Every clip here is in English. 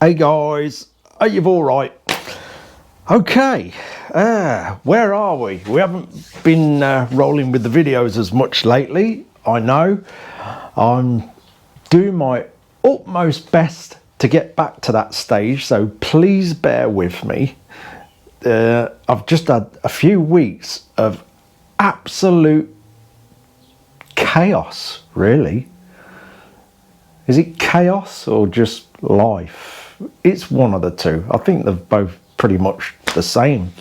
Hey guys, are you all right? Okay, where are we? We haven't been rolling with the videos as much lately, I know. I'm doing my utmost best to get back to that stage, so please bear with me. I've just had a few weeks of absolute chaos, really. Is it chaos or just life? It's one of the two. I think they're both pretty much the same.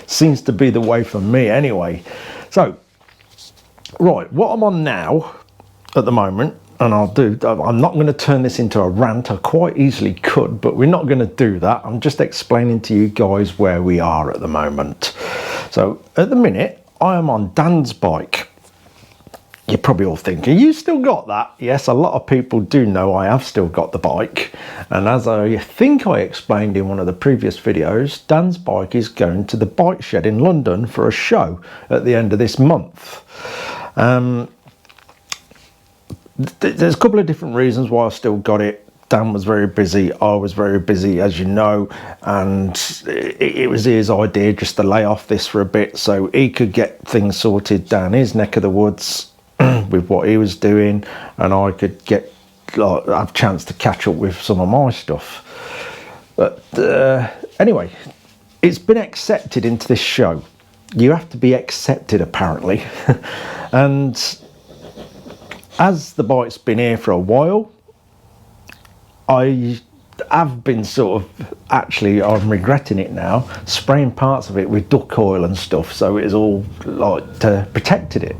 Seems to be the way for me anyway. So, right, what I'm on now at the moment, and I'm not going to turn this into a rant. I quite easily could, but we're not going to do that. I'm just explaining to you guys where we are at the moment. So, at the minute, I am on Dan's bike. You're probably all thinking, you still got that? Yes, a lot of people do know I have still got the bike. And as I think I explained in one of the previous videos, Dan's bike is going to the bike shed in London for a show at the end of this month. There's a couple of different reasons why I still got it. Dan was very busy, I was very busy, as you know, and it was his idea just to lay off this for a bit so he could get things sorted down his neck of the woods with what he was doing, and I could have a chance to catch up with some of my stuff. But anyway, it's been accepted into this show. You have to be accepted, apparently. And as the bike's been here for a while, I have been I'm regretting it now, spraying parts of it with duck oil and stuff, so it's all protected it.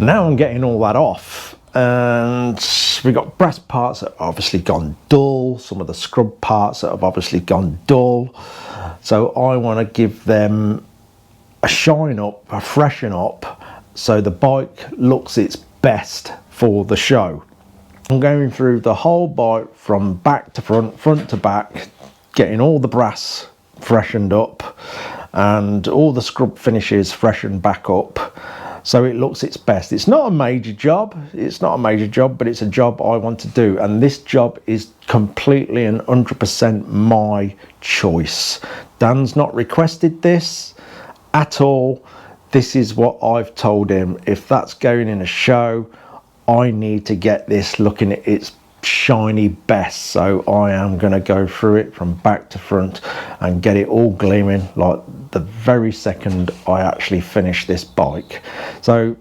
Now I'm getting all that off, and we've got brass parts that have obviously gone dull, some of the scrub parts that have obviously gone dull, so I want to give them a shine up, a freshen up, so the bike looks its best for the show. I'm going through the whole bike from back to front, front to back, getting all the brass freshened up and all the scrub finishes freshened back up so it looks its best. It's not a major job, but it's a job I want to do, and this job is completely and 100% my choice. Dan's not requested this at all. This is what I've told him. If that's going in a show, I need to get this looking at its shiny best, so I am going to go through it from back to front and get it all gleaming like the very second I actually finish this bike. So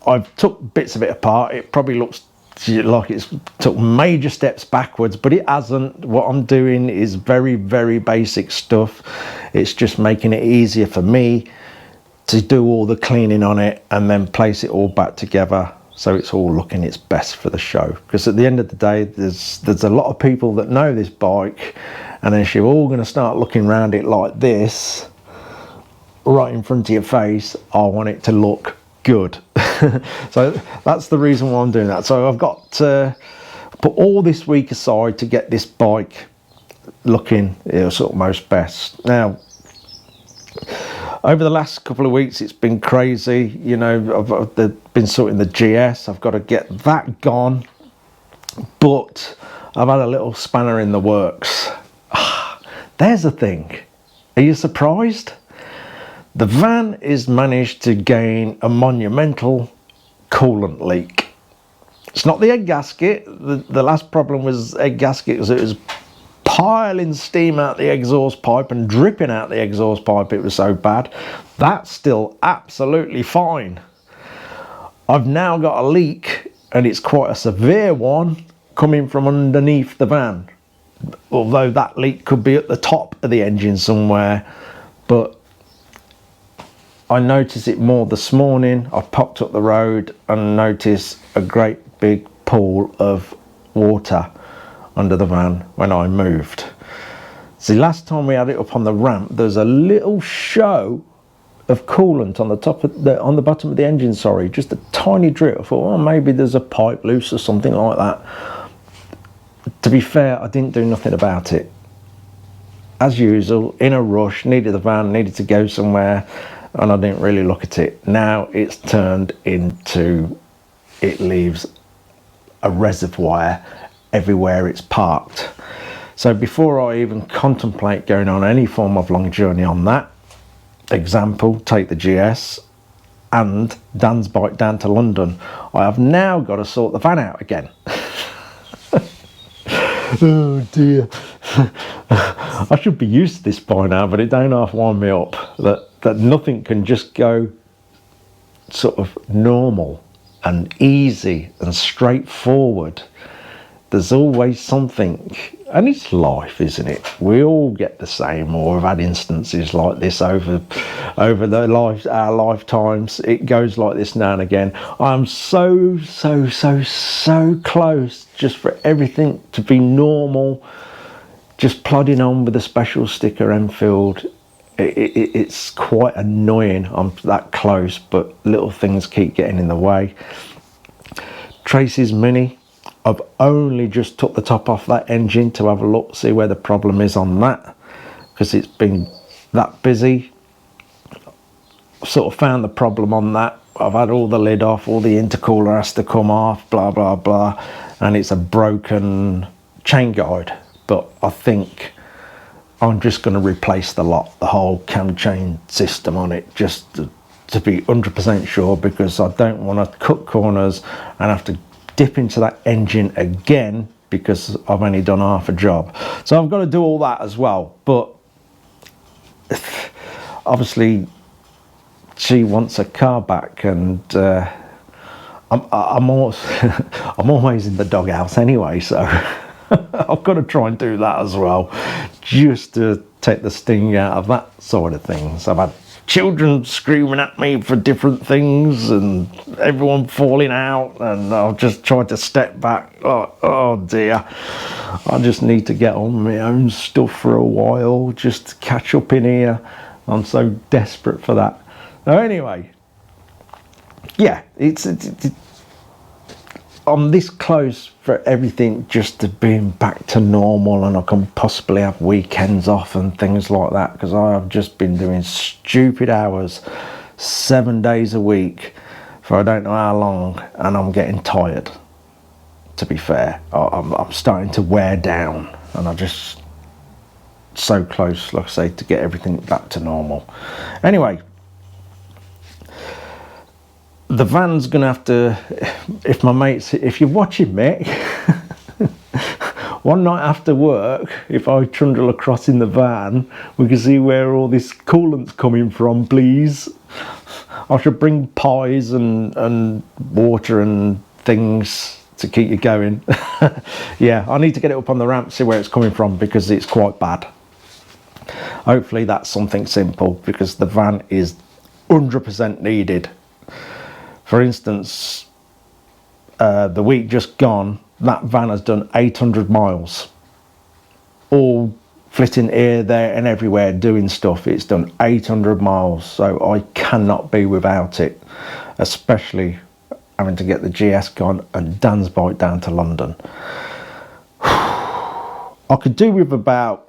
I've took bits of it apart. It probably looks like it's took major steps backwards, but it hasn't. What I'm doing is very, very basic stuff. It's just making it easier for me to do all the cleaning on it and then place it all back together so it's all looking its best for the show. Because at the end of the day, there's a lot of people that know this bike, and if you're all going to start looking around it like this right in front of your face, I want it to look good. So that's the reason why I'm doing that. So I've got to put all this week aside to get this bike looking its utmost best. Now, over the last couple of weeks, it's been crazy. You know, I've been sorting the GS. I've got to get that gone. But I've had a little spanner in the works. There's the thing. Are you surprised? The van is managed to gain a monumental coolant leak. It's not the egg gasket. The last problem was egg gasket, because it was piling steam out the exhaust pipe and dripping out the exhaust pipe. It was so bad. That's still absolutely fine. I've now got a leak, and it's quite a severe one, coming from underneath the van, although that leak could be at the top of the engine somewhere. But I noticed it more this morning. I popped up the road and noticed a great big pool of water under the van when I moved. See, last time we had it up on the ramp, there's a little show of coolant on the bottom of the engine, sorry, just a tiny drip. I thought, well, maybe there's a pipe loose or something like that. To be fair, I didn't do nothing about it. As usual, in a rush, needed the van, needed to go somewhere, and I didn't really look at it. Now it's turned into, it leaves a reservoir everywhere it's parked. So before I even contemplate going on any form of long journey on that, example, take the GS and Dan's bike down to London, I have now got to sort the van out again. Oh dear. I should be used to this by now, but it don't half wind me up that nothing can just go sort of normal and easy and straightforward. There's always something, and it's life, isn't it? We all get the same, or have had instances like this over our lifetimes. It goes like this now and again. I'm so close just for everything to be normal, just plodding on with a special sticker Enfield. It's quite annoying. I'm that close, but little things keep getting in the way. Tracy's Mini, I've only just took the top off that engine to have a look, see where the problem is on that, because it's been that busy. Sort of found the problem on that. I've had all the lid off, all the intercooler has to come off, blah blah blah, and it's a broken chain guide. But I think I'm just going to replace the lot, the whole cam chain system on it, just to be 100% sure, because I don't want to cut corners and have to dip into that engine again because I've only done half a job. So I've got to do all that as well. But obviously she wants her car back, and I'm always in the doghouse anyway, so I've got to try and do that as well, just to take the sting out of that sort of things. I've had children screaming at me for different things and everyone falling out, and I've just tried to step back. Oh dear, I just need to get on my own stuff for a while, just to catch up in here. I'm so desperate for that. So anyway, yeah, I'm this close for everything just to being back to normal, and I can possibly have weekends off and things like that, because I have just been doing stupid hours 7 days a week for I don't know how long, and I'm getting tired, to be fair. I'm starting to wear down, and I'm just so close, like I say, to get everything back to normal. Anyway, the van's gonna have to, if you're watching, mate, one night after work, if I trundle across in the van, we can see where all this coolant's coming from, please. I should bring pies and water and things to keep you going. Yeah, I need to get it up on the ramp, see where it's coming from, because it's quite bad. Hopefully that's something simple, because the van is 100% needed. For instance, the week just gone, that van has done 800 miles. All flitting here, there and everywhere doing stuff. It's done 800 miles, so I cannot be without it, especially having to get the GS gone and Dan's bike down to London. I could do with about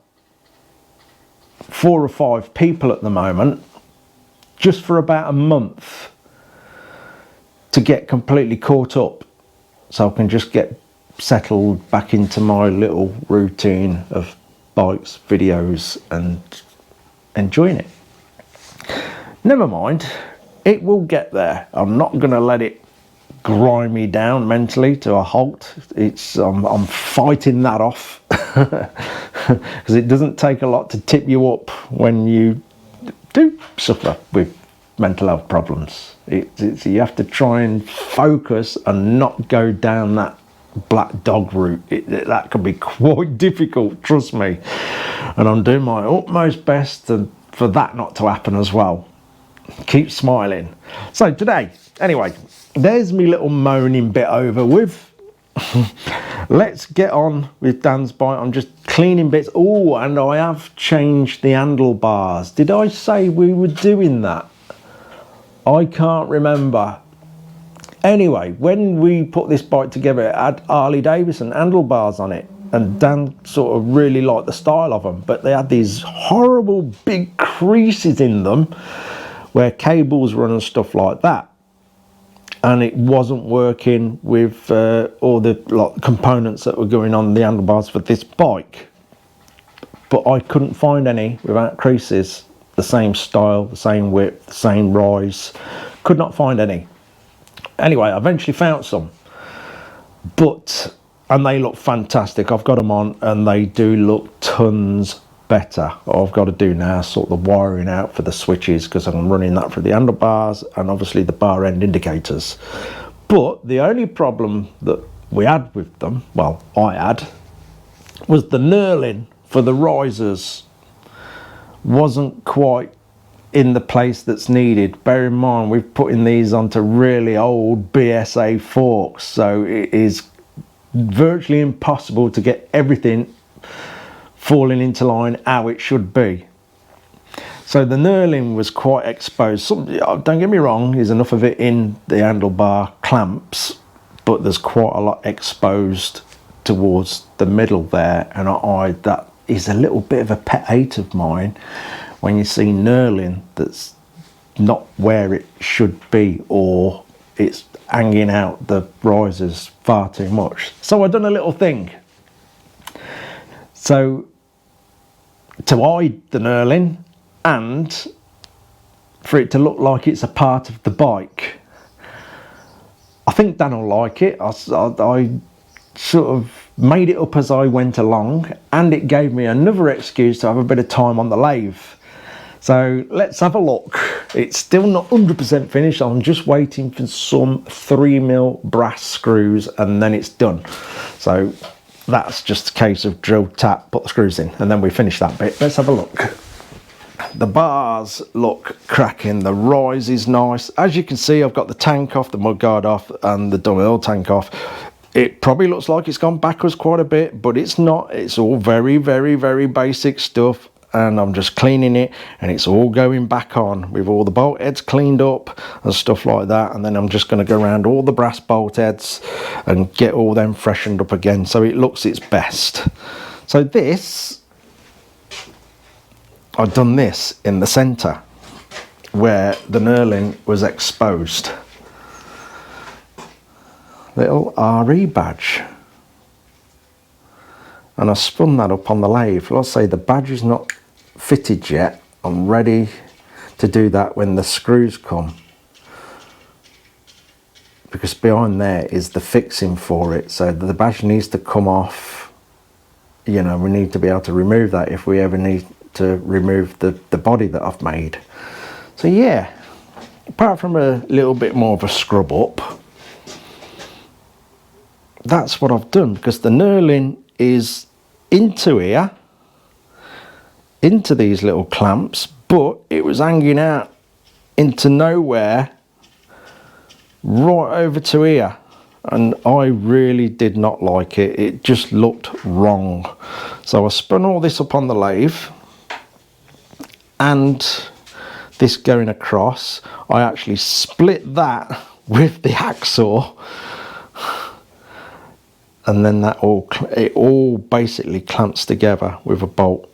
4 or 5 people at the moment, just for about a month, to get completely caught up, so I can just get settled back into my little routine of bikes, videos and enjoying it. Never mind, it will get there. I'm not going to let it grind me down mentally to a halt. I'm fighting that off, because it doesn't take a lot to tip you up when you do suffer with mental health problems. You have to try and focus and not go down that black dog route. That can be quite difficult, trust me, and I'm doing my utmost best for that not to happen as well. Keep smiling. So today, anyway, there's me little moaning bit over with. Let's get on with Dan's bike. I'm just cleaning bits. Oh, and I have changed the handlebars. Did I say we were doing that? I can't remember. Anyway, when we put this bike together, it had Harley Davidson handlebars on it, and Dan sort of really liked the style of them, but they had these horrible big creases in them where cables run and stuff like that, and it wasn't working with all the components that were going on the handlebars for this bike. but I couldn't find any without creases, the same style, the same width, the same rise. Could not find any. Anyway, I eventually found some, and they look fantastic. I've got them on and they do look tons better. All I've got to do now is sort the wiring out for the switches, because I'm running that for the handlebars and obviously the bar end indicators. But the only problem that we had with them, well, I had, was the knurling for the risers wasn't quite in the place that's needed. Bear in mind, we've put in these onto really old BSA forks, so it is virtually impossible to get everything falling into line how it should be. So the knurling was quite exposed. Don't get me wrong, there's enough of it in the handlebar clamps, but there's quite a lot exposed towards the middle there, and that is a little bit of a pet hate of mine, when you see knurling that's not where it should be, or it's hanging out the risers far too much. So I've done a little thing. So to hide the knurling and for it to look like it's a part of the bike, I think Dan will like it. I sort of made it up as I went along, and it gave me another excuse to have a bit of time on the lathe. So let's have a look. It's still not 100% finished. I'm just waiting for some 3mm brass screws and then it's done. So that's just a case of drill, tap, put the screws in, and then we finish that bit. Let's have a look. The bars look cracking. The rise is nice. As you can see, I've got the tank off, the mudguard off, and the dummy oil tank off. It probably looks like it's gone backwards quite a bit, but it's not. It's all very, very, very basic stuff. And I'm just cleaning it, and it's all going back on with all the bolt heads cleaned up and stuff like that. And then I'm just going to go around all the brass bolt heads and get all them freshened up again so it looks its best. So this, I've done this in the centre where the knurling was exposed. Little RE badge. And I spun that up on the lathe. Let's say the badge is not fitted yet. I'm ready to do that when the screws come, because behind there is the fixing for it. So the badge needs to come off. You know, we need to be able to remove that if we ever need to remove the body that I've made. So yeah, apart from a little bit more of a scrub up, that's what I've done, because the knurling is into here, into these little clamps, but it was hanging out into nowhere right over to here, and I really did not like it. It just looked wrong. So I spun all this up on the lathe, and this going across, I actually split that with the hacksaw, and then it all basically clamps together with a bolt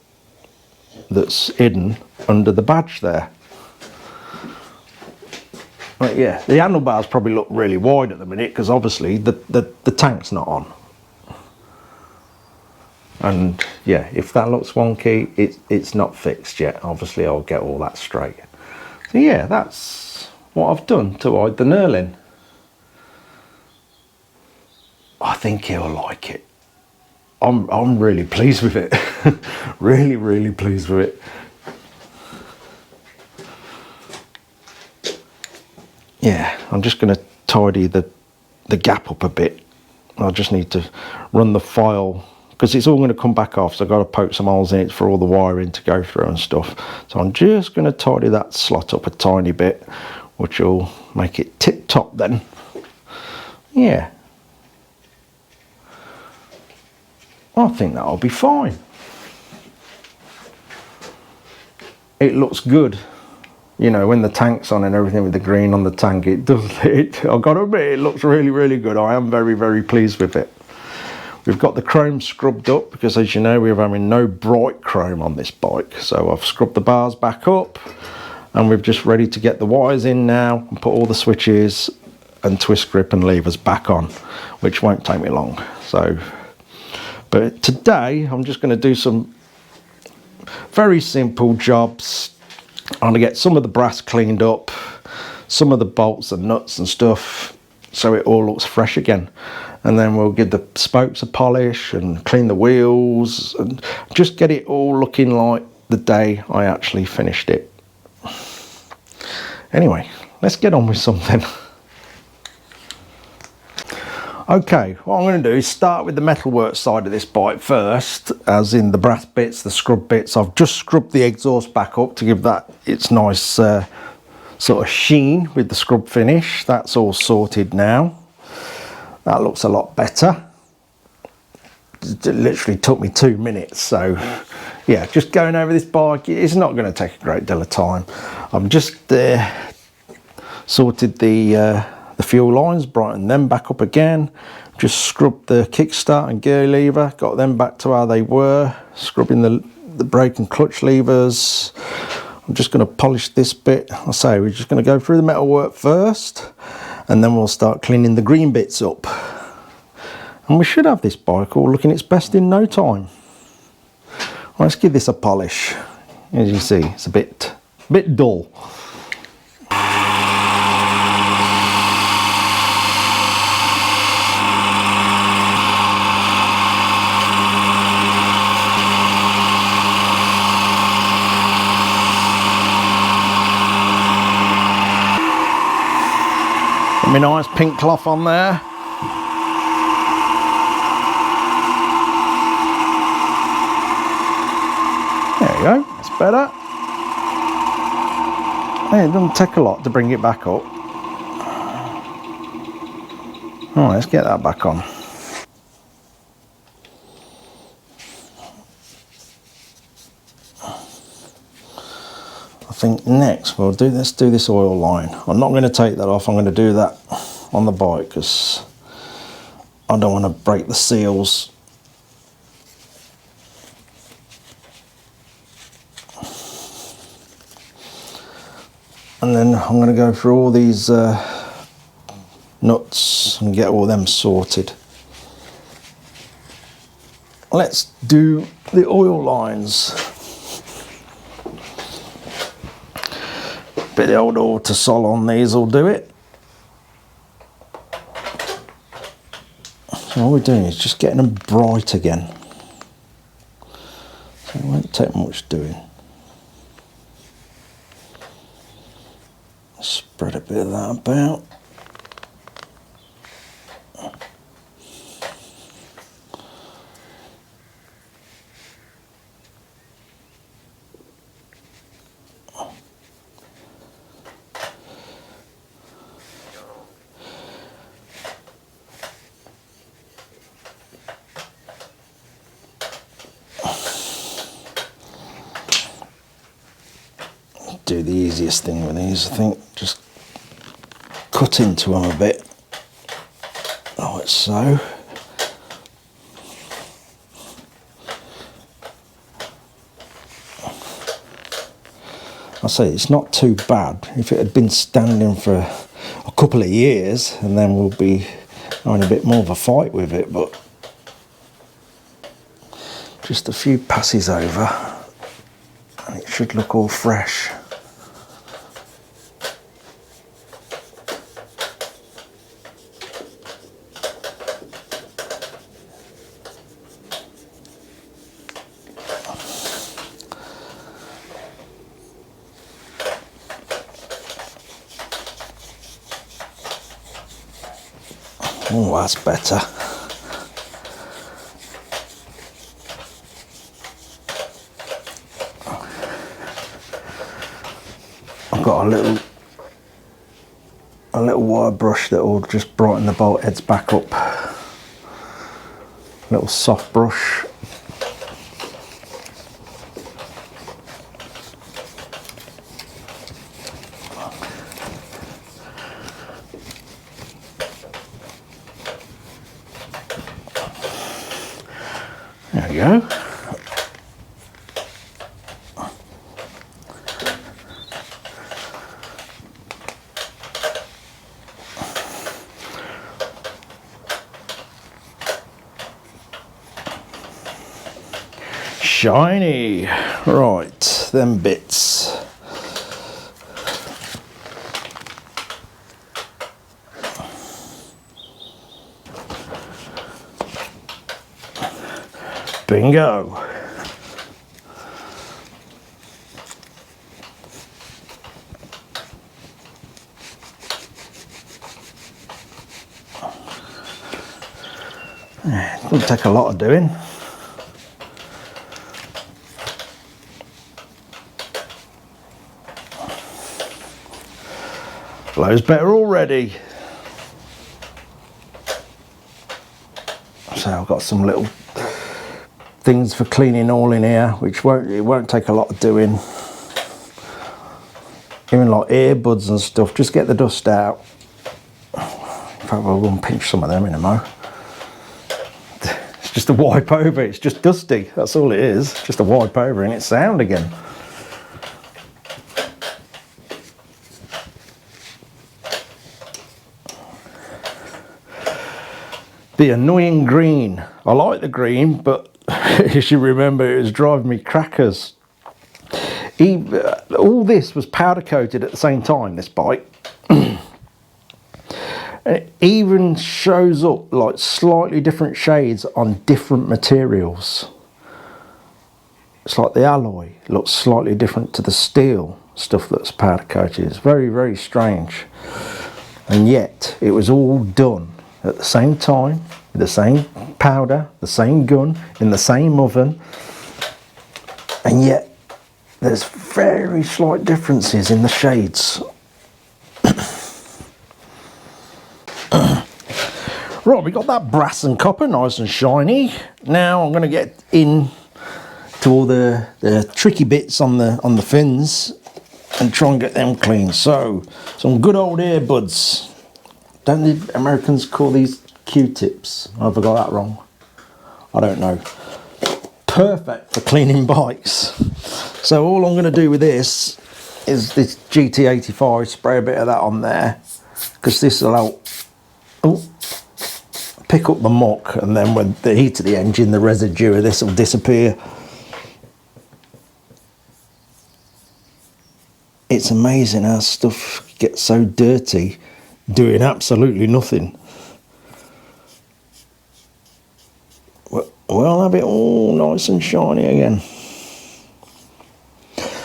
that's hidden under the badge there. But yeah, the handlebars probably look really wide at the minute, because obviously the tank's not on. And yeah, if that looks wonky, it's not fixed yet. Obviously I'll get all that straight. So yeah, that's what I've done to hide the knurling. I think he'll like it. I'm really pleased with it. really pleased with it. Yeah, I'm just going to tidy the gap up a bit. I just need to run the file, because it's all going to come back off, so I've got to poke some holes in it for all the wiring to go through and stuff. So I'm just going to tidy that slot up a tiny bit, which will make it tip top then. Yeah, I think that'll be fine. It looks good. You know, when the tank's on and everything with the green on the tank, I've got to admit, it looks really good. I am very pleased with it. We've got the chrome scrubbed up, because as you know, we're having no bright chrome on this bike. So I've scrubbed the bars back up, and we're just ready to get the wires in now and put all the switches and twist grip and levers back on, which won't take me long. So, but today I'm just going to do some very simple jobs. I'm going to get some of the brass cleaned up, some of the bolts and nuts and stuff, so it all looks fresh again. And then we'll give the spokes a polish and clean the wheels and just get it all looking like the day I actually finished it. Anyway, let's get on with something. Okay, what I'm going to do is start with the metalwork side of this bike first, as in the brass bits, the scrub bits. I've just scrubbed the exhaust back up to give that its nice sort of sheen with the scrub finish. That's all sorted now. That looks a lot better. It literally took me 2 minutes, so yeah, just going over this bike, it's not going to take a great deal of time. I've just sorted the fuel lines, brightened them back up again, just scrubbed the kickstart and gear lever, got them back to how they were, scrubbing the brake and clutch levers. I'm just going to polish this bit. I say we're just going to go through the metalwork first, and then we'll start cleaning the green bits up. And we should have this bike all looking its best in no time. Let's give this a polish. As you see, it's a bit dull. Got my nice pink cloth on there. There you go, that's better. Hey, it doesn't take a lot to bring it back up. Alright, let's get that back on. I think next let's do this oil line. I'm not going to take that off, I'm going to do that on the bike because I don't want to break the seals. And then I'm going to go through all these nuts and get all them sorted. Let's do the oil lines. Bit of the old Autosol on these will do it. So all we're doing is just getting them bright again. So it won't take much doing. Spread a bit of that about. Do the easiest thing with these, I think, just cut into them a bit, like so. I say it's not too bad. If it had been standing for a couple of years, and then we'll be having a bit more of a fight with it, but just a few passes over, and it should look all fresh. Oh, that's better. I've got a little wire brush that will just brighten the bolt heads back up. A little soft brush. There we go. shiny. Right, them bits. Bingo. It doesn't take a lot of doing. Flows better already. So I've got some little things for cleaning all in here, which won't take a lot of doing. Even like earbuds and stuff, just get the dust out. In fact, I'll go and pinch some of them in a mo. It's just a wipe over, it's just dusty, that's all it is. Just a wipe over and it's sound again. The annoying green. I like the green, but as you remember, it was driving me crackers. All this was powder coated at the same time, this bike. And it even shows up like slightly different shades on different materials. It's like the alloy looks slightly different to the steel stuff that's powder coated. It's very, very strange. And yet it was all done at the same time, with the same powder, the same gun, in the same oven, and yet there's very slight differences in the shades. Right, we got that brass and copper nice and shiny. Now I'm going to get in to all the tricky bits on the fins and try and get them clean. So some good old earbuds. Don't the Americans call these Q-tips? Have I got that wrong? I don't know. Perfect for cleaning bikes. So all I'm going to do with this is this GT85, spray a bit of that on there, because this will help pick up the muck, and then when the heat of the engine, the residue of this will disappear. It's amazing how stuff gets so dirty doing absolutely nothing. We'll have it all nice and shiny again.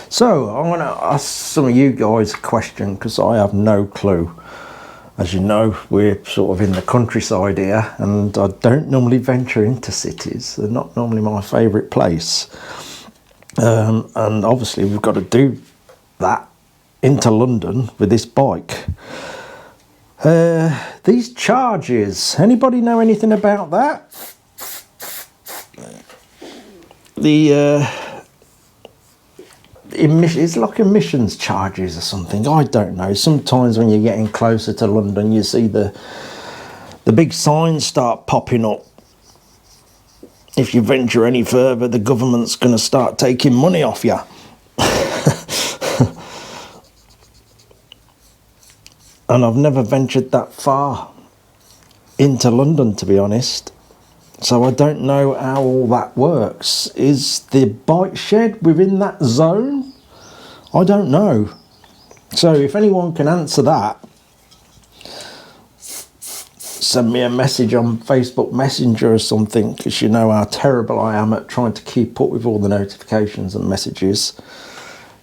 So I'm going to ask some of you guys a question, because I have no clue. As you know, we're sort of in the countryside here, and I don't normally venture into cities. They're not normally my favourite place. And obviously we've got to do that into London with this bike. These charges, anybody know anything about that? It's like emissions charges or something, I don't know. Sometimes when you're getting closer to London, you see the big signs start popping up. If you venture any further, the government's going to start taking money off you. And I've never ventured that far into London, to be honest. So I don't know how all that works. Is the bike shed within that zone? I don't know. So if anyone can answer that, send me a message on Facebook Messenger or something, because you know how terrible I am at trying to keep up with all the notifications and messages.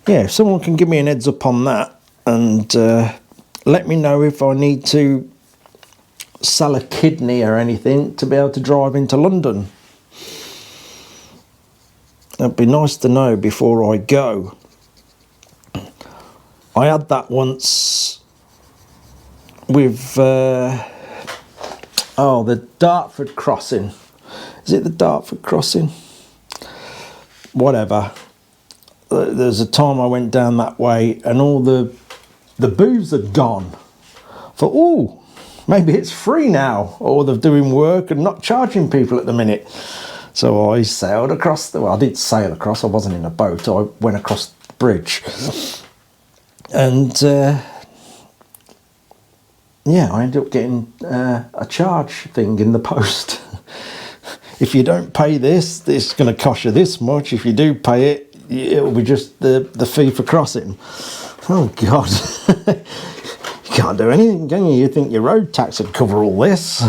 Yeah, if someone can give me an heads up on that, and let me know if I need to sell a kidney or anything to be able to drive into London. It'd be nice to know before I go. I had that once with the Dartford crossing. Is it the Dartford crossing? Whatever. There's a time I went down that way and all the booths had gone. I thought, oh, maybe it's free now, or they're doing work and not charging people at the minute. So I sailed across I did sail across, I wasn't in a boat, I went across the bridge. And yeah, I ended up getting a charge thing in the post. if you don't pay this, it's going to cost you this much. If you do pay it, it'll be just the fee for crossing. Oh God. You can't do anything, can you? You think your road tax would cover all this.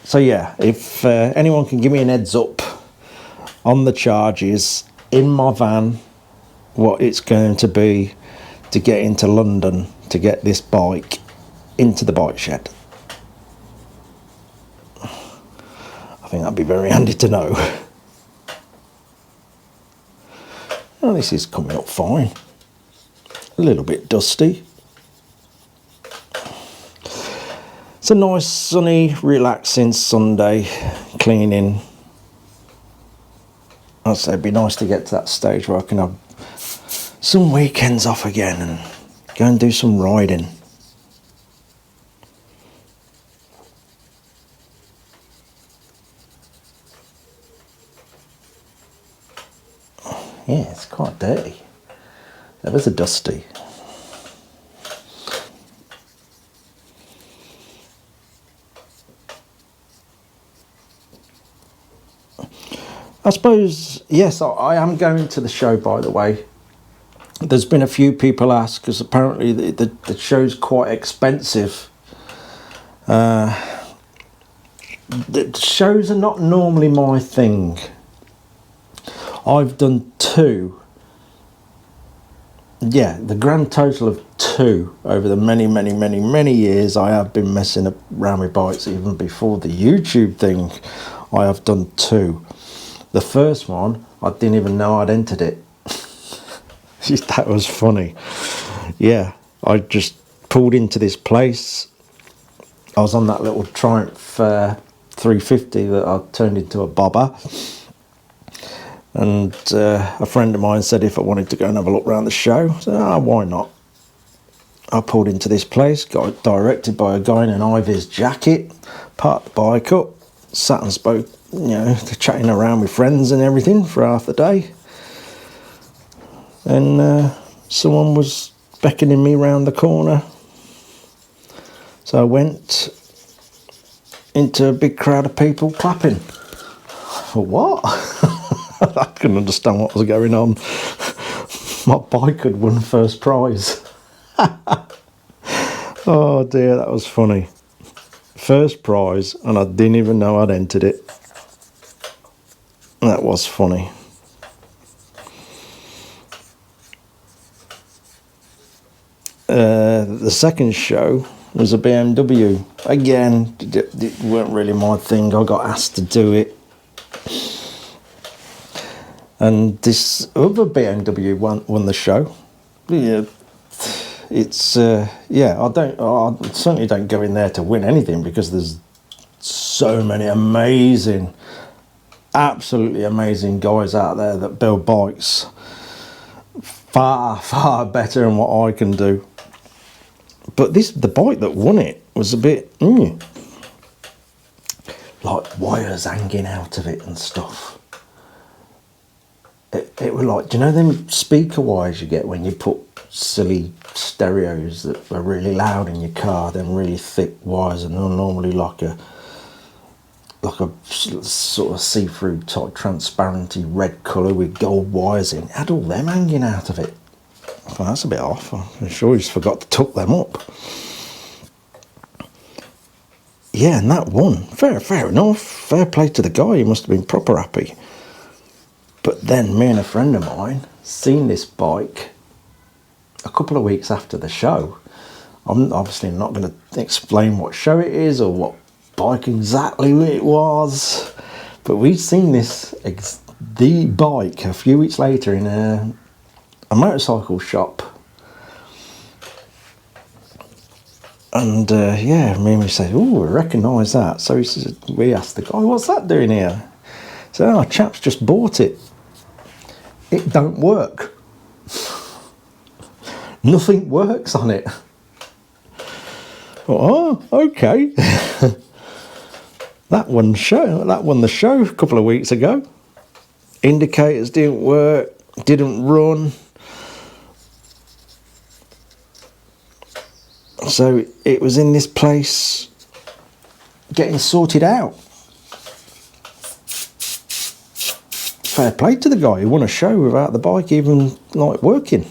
So yeah, if anyone can give me an heads up on the charges in my van, what it's going to be to get into London to get this bike into the bike shed. I think that'd be very handy to know. Oh, this is coming up fine. A little bit dusty. It's a nice sunny, relaxing Sunday cleaning. I'd say it'd be nice to get to that stage where I can have some weekends off again and go and do some riding. Yeah, it's quite dirty. That was a dusty. I suppose, yes, I am going to the show, by the way. There's been a few people ask, because apparently the show's quite expensive. The shows are not normally my thing. I've done 2. Yeah, the grand total of 2 over the many years I have been messing around with bikes. Even before the YouTube thing, I have done 2. The first one, I didn't even know I'd entered it. That was funny. Yeah, I just pulled into this place. I was on that little Triumph 350 that I turned into a bobber. And a friend of mine said if I wanted to go and have a look around the show, I said, why not? I pulled into this place, got directed by a guy in an Ivis jacket, parked the bike up, sat and spoke, chatting around with friends and everything for half the day. And someone was beckoning me round the corner. So I went into a big crowd of people clapping. For what? I couldn't understand what was going on. My bike had won first prize. Oh dear, that was funny. First prize, and I didn't even know I'd entered it. That was funny. The second show was a BMW. Again, it weren't really my thing. I got asked to do it. And this other BMW won the show. Yeah, it's I certainly don't go in there to win anything, because there's so many amazing, absolutely amazing guys out there that build bikes far better than what I can do. But the bike that won it was a bit like wires hanging out of it and stuff. It was like, do you know them speaker wires you get when you put silly stereos that are really loud in your car? Them really thick wires, and they're normally like a sort of see-through type transparency red colour with gold wires in. It had all them hanging out of it. Well, that's a bit off. I'm sure he's forgot to tuck them up. Yeah, and that won. Fair enough. Fair play to the guy. He must have been proper happy. But then me and a friend of mine seen this bike a couple of weeks after the show. I'm obviously not going to explain what show it is or what bike exactly it was, but we'd seen the bike a few weeks later in a motorcycle shop. And me and we said, oh, I recognise that. So we asked the guy, what's that doing here? So our chap's just bought it. It don't work. Nothing works on it. Oh, okay. That won the show a couple of weeks ago. Indicators didn't work, didn't run. So it was in this place getting sorted out. Fair play to the guy who won a show without the bike even like working.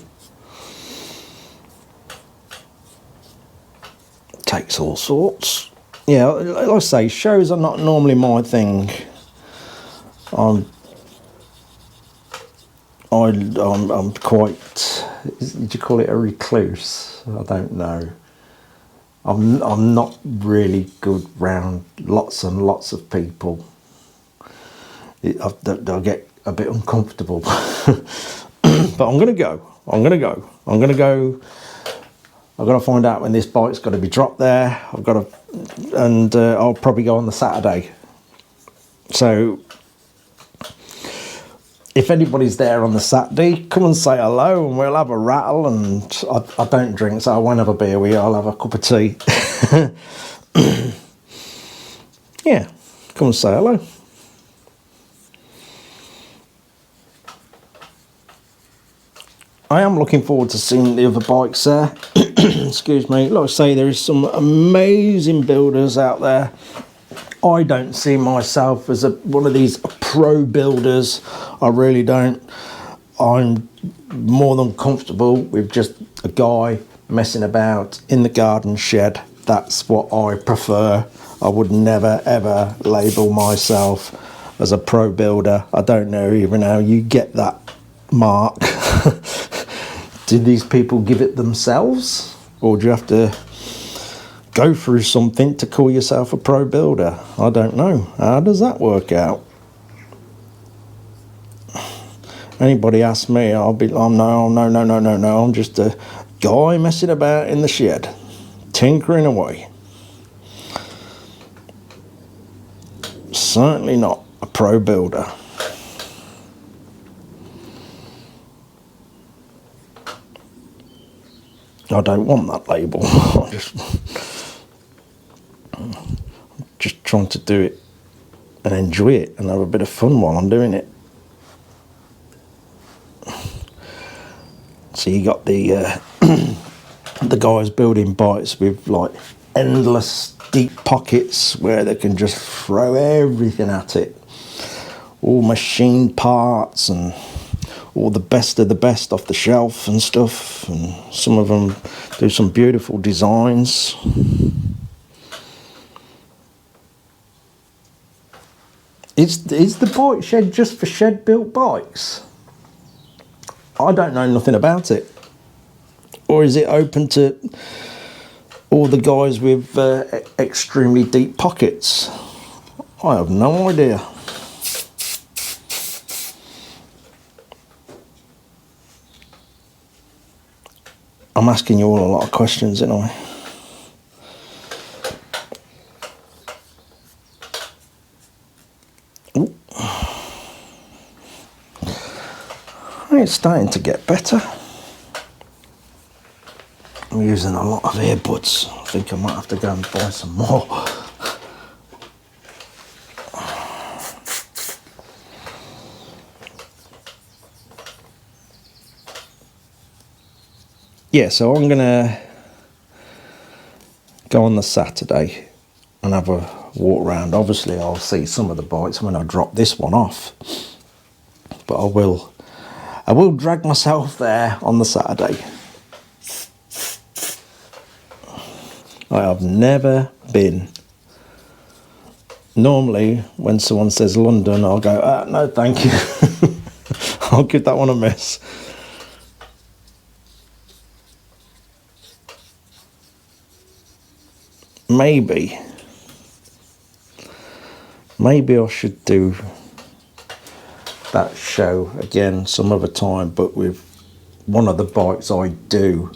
Takes all sorts. Yeah, like I say, shows are not normally my thing. I'm quite, did you call it a recluse? I don't know. I'm not really good round lots and lots of people. I'll get a bit uncomfortable. But I'm gonna go. I've got to find out when this bike's got to be dropped there. I'll probably go on the Saturday. So if anybody's there on the Saturday, come and say hello and we'll have a rattle. And I don't drink, so I won't have a beer with you. I'll have a cup of tea. Yeah, come and say hello. I am looking forward to seeing the other bikes there. Excuse me. Like I say, there is some amazing builders out there. I don't see myself as one of these pro builders. I really don't. I'm more than comfortable with just a guy messing about in the garden shed. That's what I prefer. I would never ever label myself as a pro builder. I don't know even how you get that mark. Did these people give it themselves, or do you have to go through something to call yourself a pro builder? I don't know. How does that work out? Anybody ask me, I'll be, oh no. I'm just a guy messing about in the shed, tinkering away. Certainly not a pro builder. I don't want that label. I'm just trying to do it and enjoy it and have a bit of fun while I'm doing it. So you got the the guys building bikes with like endless deep pockets where they can just throw everything at it. All machine parts and all the best of the best off the shelf and stuff, and some of them do some beautiful designs. Is the bike shed just for shed built bikes? I don't know nothing about it. Or is it open to all the guys with extremely deep pockets? I have no idea. I'm asking you all a lot of questions, ain't I? Ooh. It's starting to get better. I'm using a lot of earbuds. I think I might have to go and buy some more. Yeah, so I'm gonna go on the Saturday and have a walk around. Obviously I'll see some of the bikes when I drop this one off, but I will drag myself there on the Saturday. I have never been. Normally when someone says London, I'll go, no thank you. I'll give that one a miss. Maybe I should do that show again some other time, but with one of the bikes I do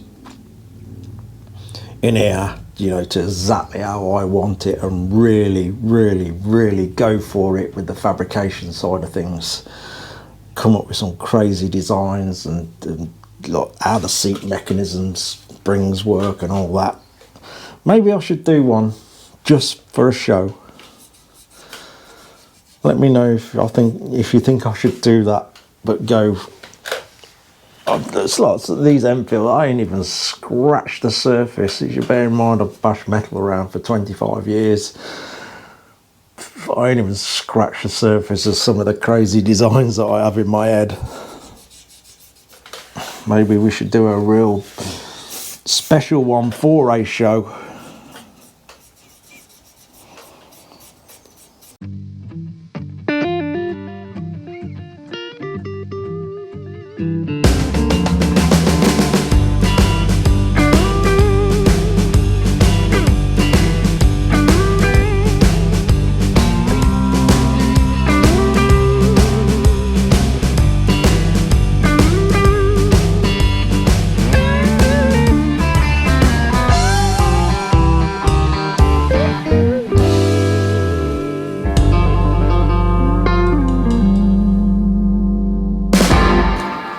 in here, you know, to exactly how I want it, and really go for it with the fabrication side of things. Come up with some crazy designs and like how the seat mechanisms, springs work and all that. Maybe I should do one just for a show. Let me know if you think I should do that, but go. There's lots of these Enfield. I ain't even scratched the surface. You should bear in mind I've bashed metal around for 25 years. I ain't even scratched the surface of some of the crazy designs that I have in my head. Maybe we should do a real special one for a show.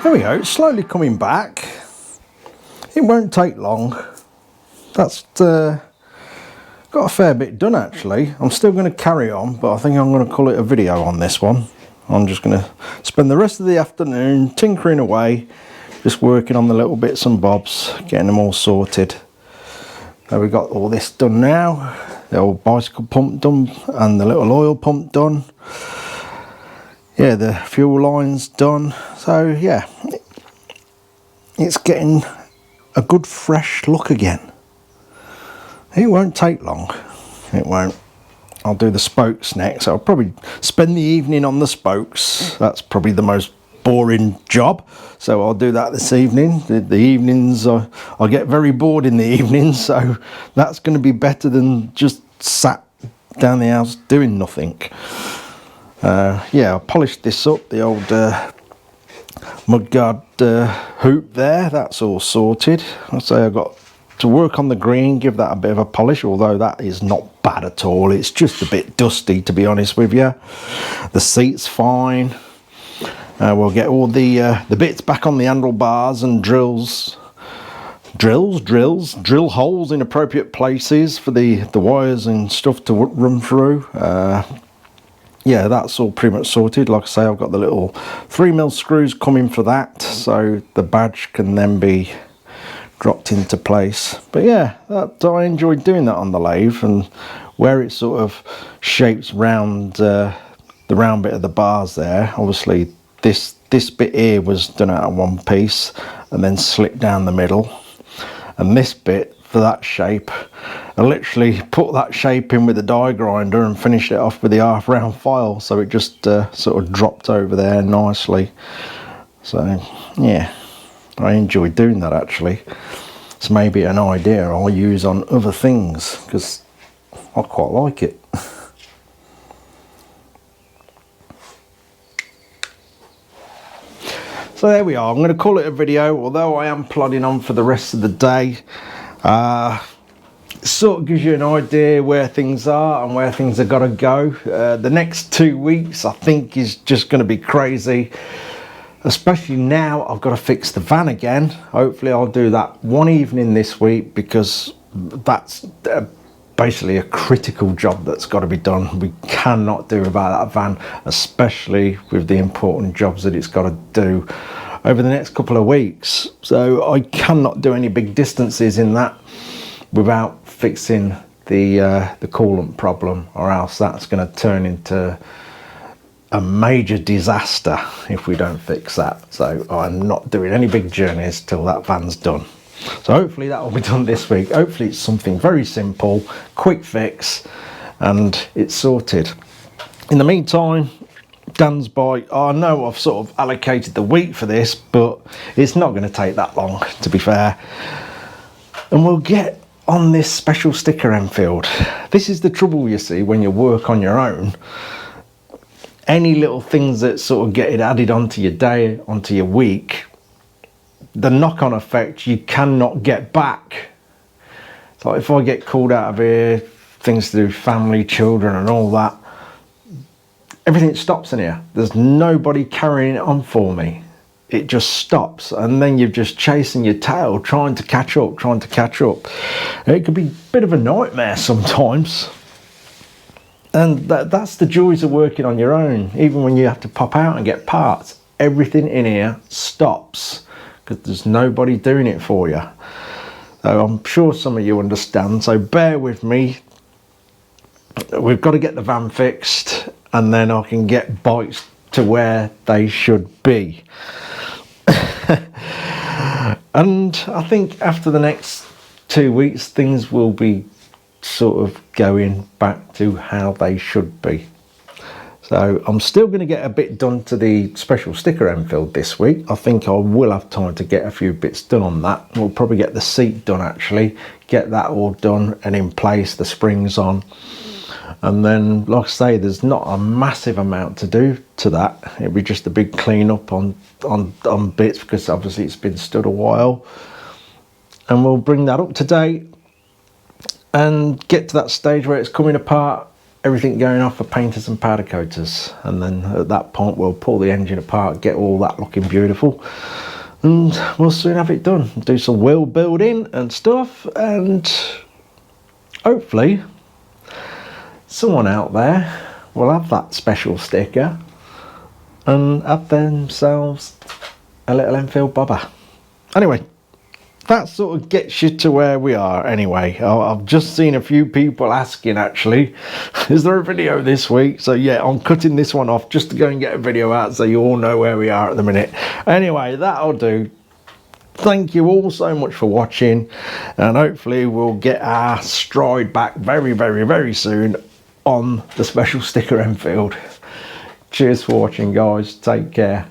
There we go, it's slowly coming back. It won't take long. That's got a fair bit done actually. I'm still going to carry on, but I think I'm going to call it a video on this one. I'm just going to spend the rest of the afternoon tinkering away, just working on the little bits and bobs, getting them all sorted. So we got all this done now. The old bicycle pump done and the little oil pump done. Yeah, the fuel line's done. So yeah, it's getting a good fresh look again. It won't take long. It won't. I'll do the spokes next. I'll probably spend the evening on the spokes. That's probably the most boring job. So I'll do that this evening. The evenings, I'll get very bored in the evenings. So that's going to be better than just sat down the house doing nothing. Yeah, I polished this up, the old mudguard hoop there, that's all sorted. I'll say I've got to work on the green, give that a bit of a polish, although that is not bad at all. It's just a bit dusty, to be honest with you. The seat's fine. We'll get all the bits back on the handlebars and drill holes in appropriate places for the wires and stuff to run through. Yeah, that's all pretty much sorted. Like I say, I've got the little 3mm screws coming for that, so the badge can then be dropped into place. But yeah, I enjoyed doing that on the lathe, and where it sort of shapes round the round bit of the bars there. Obviously, this bit here was done out of one piece and then slipped down the middle, and this bit for that shape, I literally put that shape in with a die grinder and finished it off with the half round file, so it just sort of dropped over there nicely. So yeah, I enjoyed doing that actually. It's maybe an idea I'll use on other things because I quite like it. So there we are. I'm going to call it a video, although I am plodding on for the rest of the day. Sort of gives you an idea where things are and where things have got to go. The next 2 weeks I think is just going to be crazy, especially now I've got to fix the van again. Hopefully I'll do that one evening this week, because that's basically a critical job that's got to be done. We cannot do about that van, especially with the important jobs that it's got to do over the next couple of weeks. So I cannot do any big distances in that without fixing the coolant problem, or else that's going to turn into a major disaster if we don't fix that. So I'm not doing any big journeys till that van's done. So hopefully that will be done this week. Hopefully it's something very simple, quick fix, and it's sorted. In the meantime, Dan's bike, I know I've sort of allocated the week for this, but it's not going to take that long, to be fair. And we'll get on this special sticker Enfield. This is the trouble, you see, when you work on your own. Any little things that sort of get added onto your day, onto your week, the knock-on effect you cannot get back. It's like if I get called out of here, things to do with family, children and all that, everything stops in here. There's nobody carrying it on for me. It just stops, and then you're just chasing your tail, trying to catch up. It could be a bit of a nightmare sometimes. And that's the joys of working on your own. Even when you have to pop out and get parts, everything in here stops because there's nobody doing it for you. So I'm sure some of you understand, so bear with me. we've got to get the van fixed, and then I can get bikes to where they should be. And I think after the next 2 weeks, things will be sort of going back to how they should be. So I'm still going to get a bit done to the special sticker Enfield this week. I think I will have time to get a few bits done on that. We'll probably get the seat done actually, get that all done and in place, the springs on. And then, like I say, there's not a massive amount to do to that. It'll be just a big clean up on bits, because obviously it's been stood a while. And we'll bring that up to date and get to that stage where it's coming apart, everything going off for painters and powder coaters. And then at that point we'll pull the engine apart, get all that looking beautiful, and we'll soon have it done. Do some wheel building and stuff, and hopefully someone out there will have that special sticker and have themselves a little Enfield bobber. Anyway, that sort of gets you to where we are anyway. I've just seen a few people asking actually, is there a video this week? So yeah, I'm cutting this one off just to go and get a video out so you all know where we are at the minute. Anyway, that'll do. Thank you all so much for watching, and hopefully we'll get our stride back very, very, very soon on the special sticker Enfield. Cheers for watching, guys. Take care.